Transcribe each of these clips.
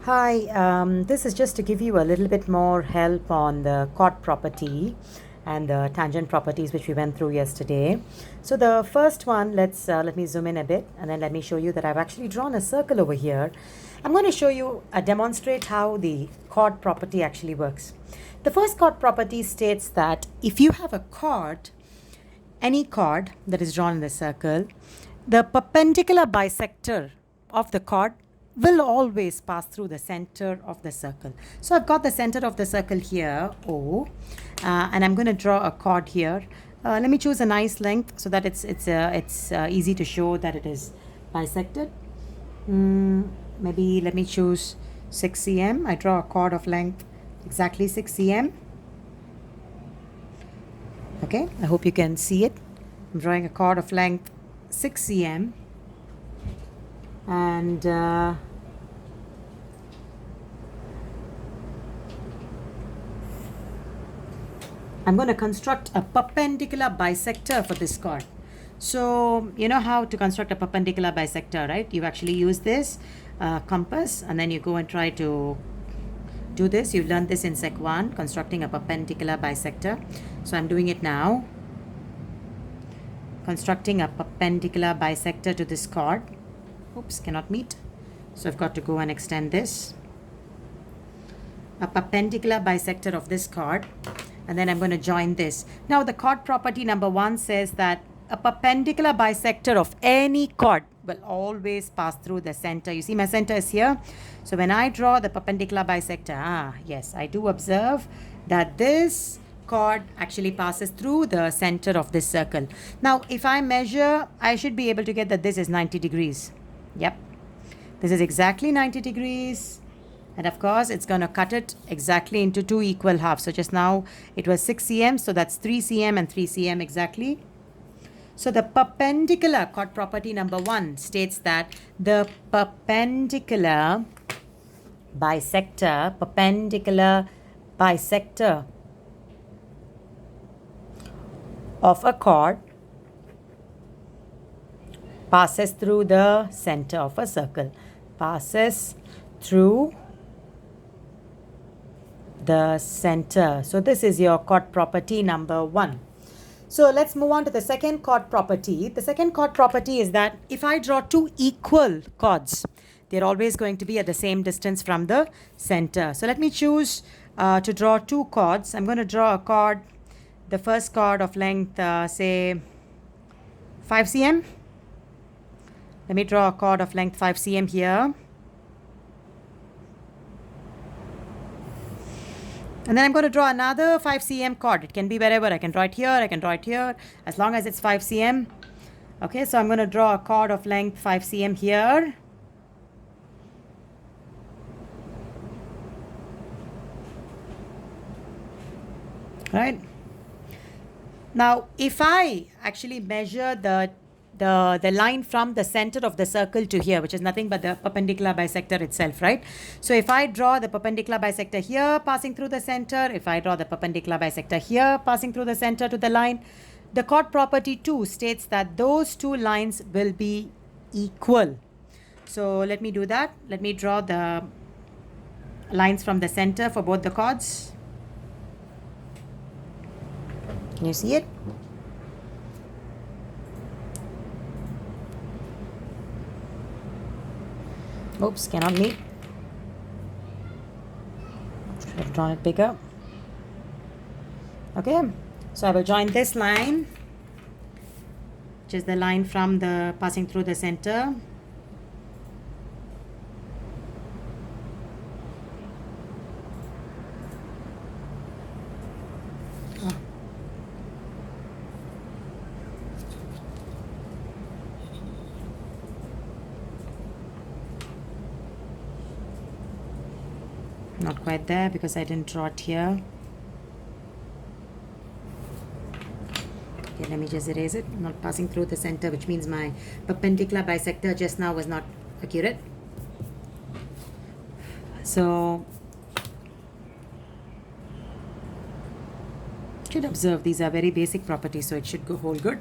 Hi, this is just to give you a little bit more help on the chord property and the tangent properties which we went through yesterday. So the first one, let me zoom in a bit and then let me show you that I've actually drawn a circle over here. I'm going to show you, demonstrate how the chord property actually works. The first chord property states that if you have a chord, any chord that is drawn in the circle, the perpendicular bisector of the chord will always pass through the center of the circle. So I've got the center of the circle here, O, and I'm going to draw a chord here. Let me choose a nice length so that it's easy to show that it is bisected. Maybe let me choose 6 cm. I draw a chord of length exactly 6 cm. Okay, I hope you can see it. I'm drawing a chord of length 6 cm, and I'm going to construct a perpendicular bisector for this chord. So you know how to construct a perpendicular bisector, right? You actually use this compass and then you go and try to do this. You learned this in Sec 1, constructing a perpendicular bisector. So I'm doing it now. Constructing a perpendicular bisector to this chord. Oops, cannot meet. So I've got to go and extend this. A perpendicular bisector of this chord. And then I'm going to join this. Now the chord property number 1 says that a perpendicular bisector of any chord will always pass through the center. You see my center is here. So when I draw the perpendicular bisector, yes, I do observe that this chord actually passes through the center of this circle. Now if I measure, I should be able to get that this is 90 degrees. Yep, this is exactly 90 degrees. And of course, it's going to cut it exactly into 2 equal halves. So just now it was 6 cm. So that's 3 cm and 3 cm exactly. So the perpendicular chord property number 1 states that the perpendicular bisector of a chord passes through the center of a circle. Passes through the center. So this is your chord property number 1. So let's move on to the second chord property. The second chord property is that if I draw 2 equal chords, they're always going to be at the same distance from the center. So let me choose to draw 2 chords. I'm going to draw a chord, the first chord of length, say 5 cm. Let me draw a chord of length 5 cm here. And then I'm going to draw another 5 cm chord. It can be wherever. I can draw it here, I can draw it here, as long as it's 5 cm. Okay, so I'm going to draw a chord of length 5 cm here. Right. Now, if I actually measure the line from the center of the circle to here, which is nothing but the perpendicular bisector itself, right? So if I draw the perpendicular bisector here passing through the center, if I draw the perpendicular bisector here passing through the center to the line, the chord property 2 states that those 2 lines will be equal. So let me do that. Let me draw the lines from the center for both the chords. Can you see it? Oops, cannot meet. Should have drawn it bigger. Okay, so I will join this line, which is the line from the passing through the center. Not quite there because I didn't draw it here. Okay, let me just erase it. Not passing through the center, which means my perpendicular bisector just now was not accurate. So should observe these are very basic properties, so it should go hold good.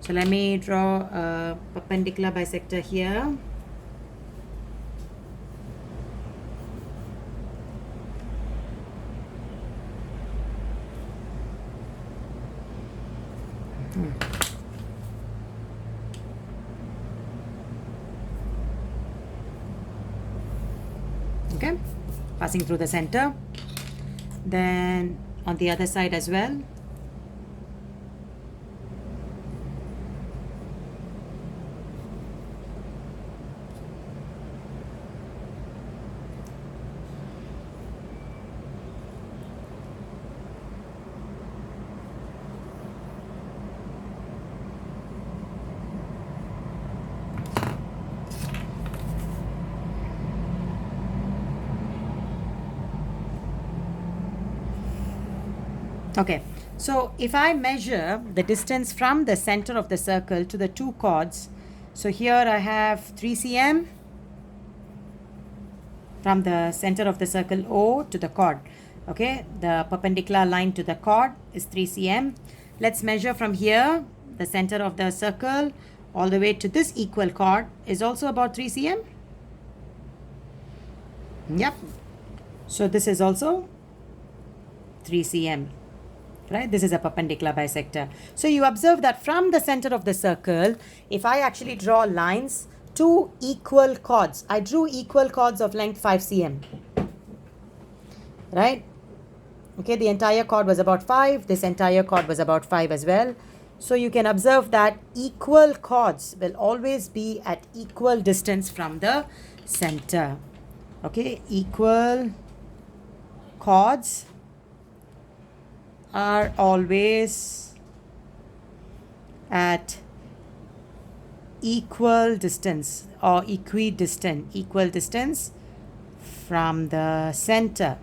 So let me draw a perpendicular bisector here. Okay, passing through the center. Then on the other side as well. Okay, so if I measure the distance from the center of the circle to the two chords, so here I have 3 cm from the center of the circle O to the chord. Okay, the perpendicular line to the chord is 3 cm. Let's measure from here, the center of the circle, all the way to this equal chord is also about 3 cm. Yep. So this is also 3 cm. Right? This is a perpendicular bisector. So you observe that from the center of the circle, if I actually draw lines, two equal chords, I drew equal chords of length 5 cm. Right? Okay, the entire chord was about 5. This entire chord was about 5 as well. So you can observe that equal chords will always be at equal distance from the center. Okay, equal chords are always at equal distance or equal distance from the center.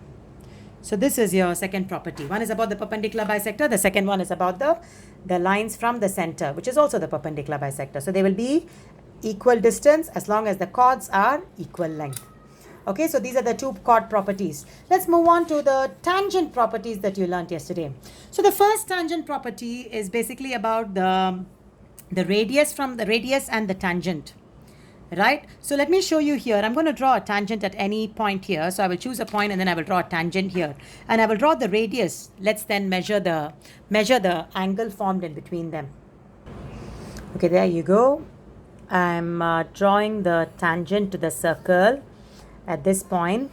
So this is your second property. One is about the perpendicular bisector. The second one is about the lines from the center, which is also the perpendicular bisector. So they will be equal distance as long as the chords are equal length. Okay, so these are the two chord properties. Let's move on to the tangent properties that you learned yesterday. So the first tangent property is basically about the radius and the tangent. Right? So let me show you here. I'm going to draw a tangent at any point here. So I will choose a point and then I will draw a tangent here. And I will draw the radius. Let's then measure the angle formed in between them. Okay, there you go. I'm drawing the tangent to the circle at this point.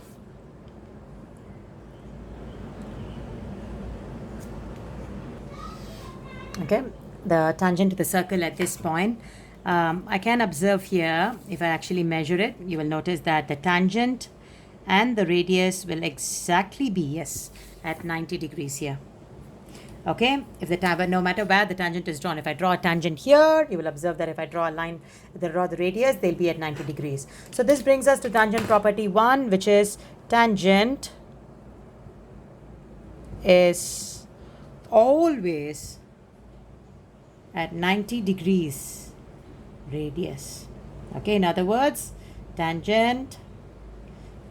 Okay, the tangent to the circle at this point. I can observe here, if I actually measure it, you will notice that the tangent and the radius will exactly be, yes, at 90 degrees here. Okay, if no matter where the tangent is drawn, if I draw a tangent here, you will observe that if I draw a line, draw the radius, they'll be at 90 degrees. So this brings us to tangent property 1, which is tangent is always at 90 degrees radius. Okay, in other words, tangent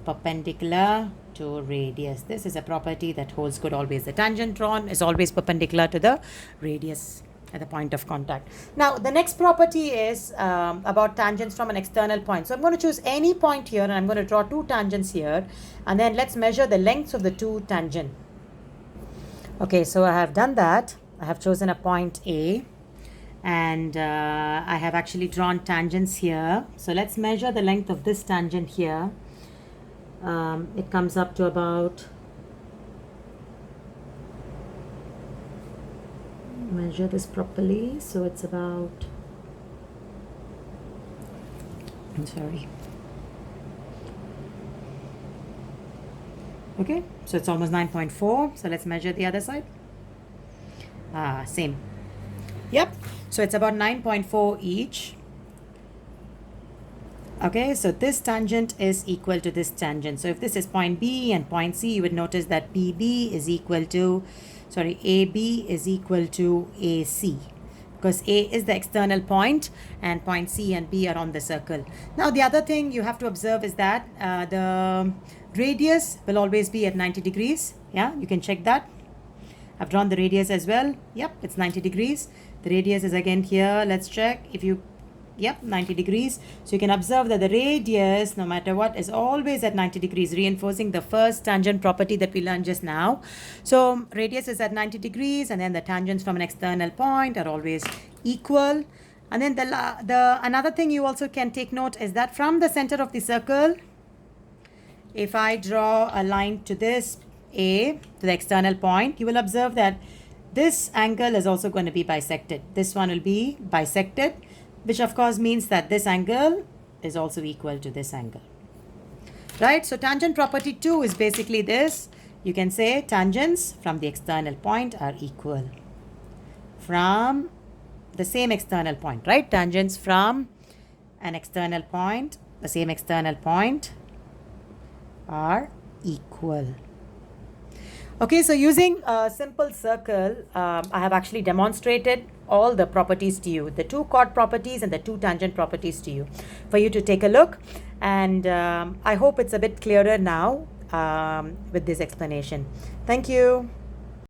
perpendicular to radius. This is a property that holds good always. The tangent drawn is always perpendicular to the radius at the point of contact. Now, the next property is about tangents from an external point. So I'm going to choose any point here and I'm going to draw two tangents here. And then let's measure the lengths of the two tangent. Okay, so I have done that. I have chosen a point A. And I have actually drawn tangents here. So let's measure the length of this tangent here. It comes up to about, measure this properly, so it's about, I'm sorry. Okay, so it's almost 9.4. So let's measure the other side. Same. Yep, so it's about 9.4 each. Okay, so this tangent is equal to this tangent. So if this is point B and point C, you would notice that PB is equal to, AB is equal to AC. Because A is the external point and point C and B are on the circle. Now the other thing you have to observe is that the radius will always be at 90 degrees. Yeah, you can check that. I've drawn the radius as well. Yep, it's 90 degrees. The radius is again here. Let's check. If you, yep, 90 degrees. So you can observe that the radius, no matter what, is always at 90 degrees, reinforcing the first tangent property that we learned just now. So radius is at 90 degrees, and then the tangents from an external point are always equal. And then the another thing you also can take note is that from the center of the circle if I draw a line to this A, to the external point, you will observe that this angle is also going to be bisected. This one will be bisected, which of course means that this angle is also equal to this angle. Right? So tangent property 2 is basically this. You can say tangents from the external point are equal. From the same external point, right? Tangents from an external point, the same external point, are equal. Okay, so using a simple circle, I have actually demonstrated all the properties to you, the 2 chord properties and the 2 tangent properties to you, for you to take a look. And I hope it's a bit clearer now with this explanation. Thank you.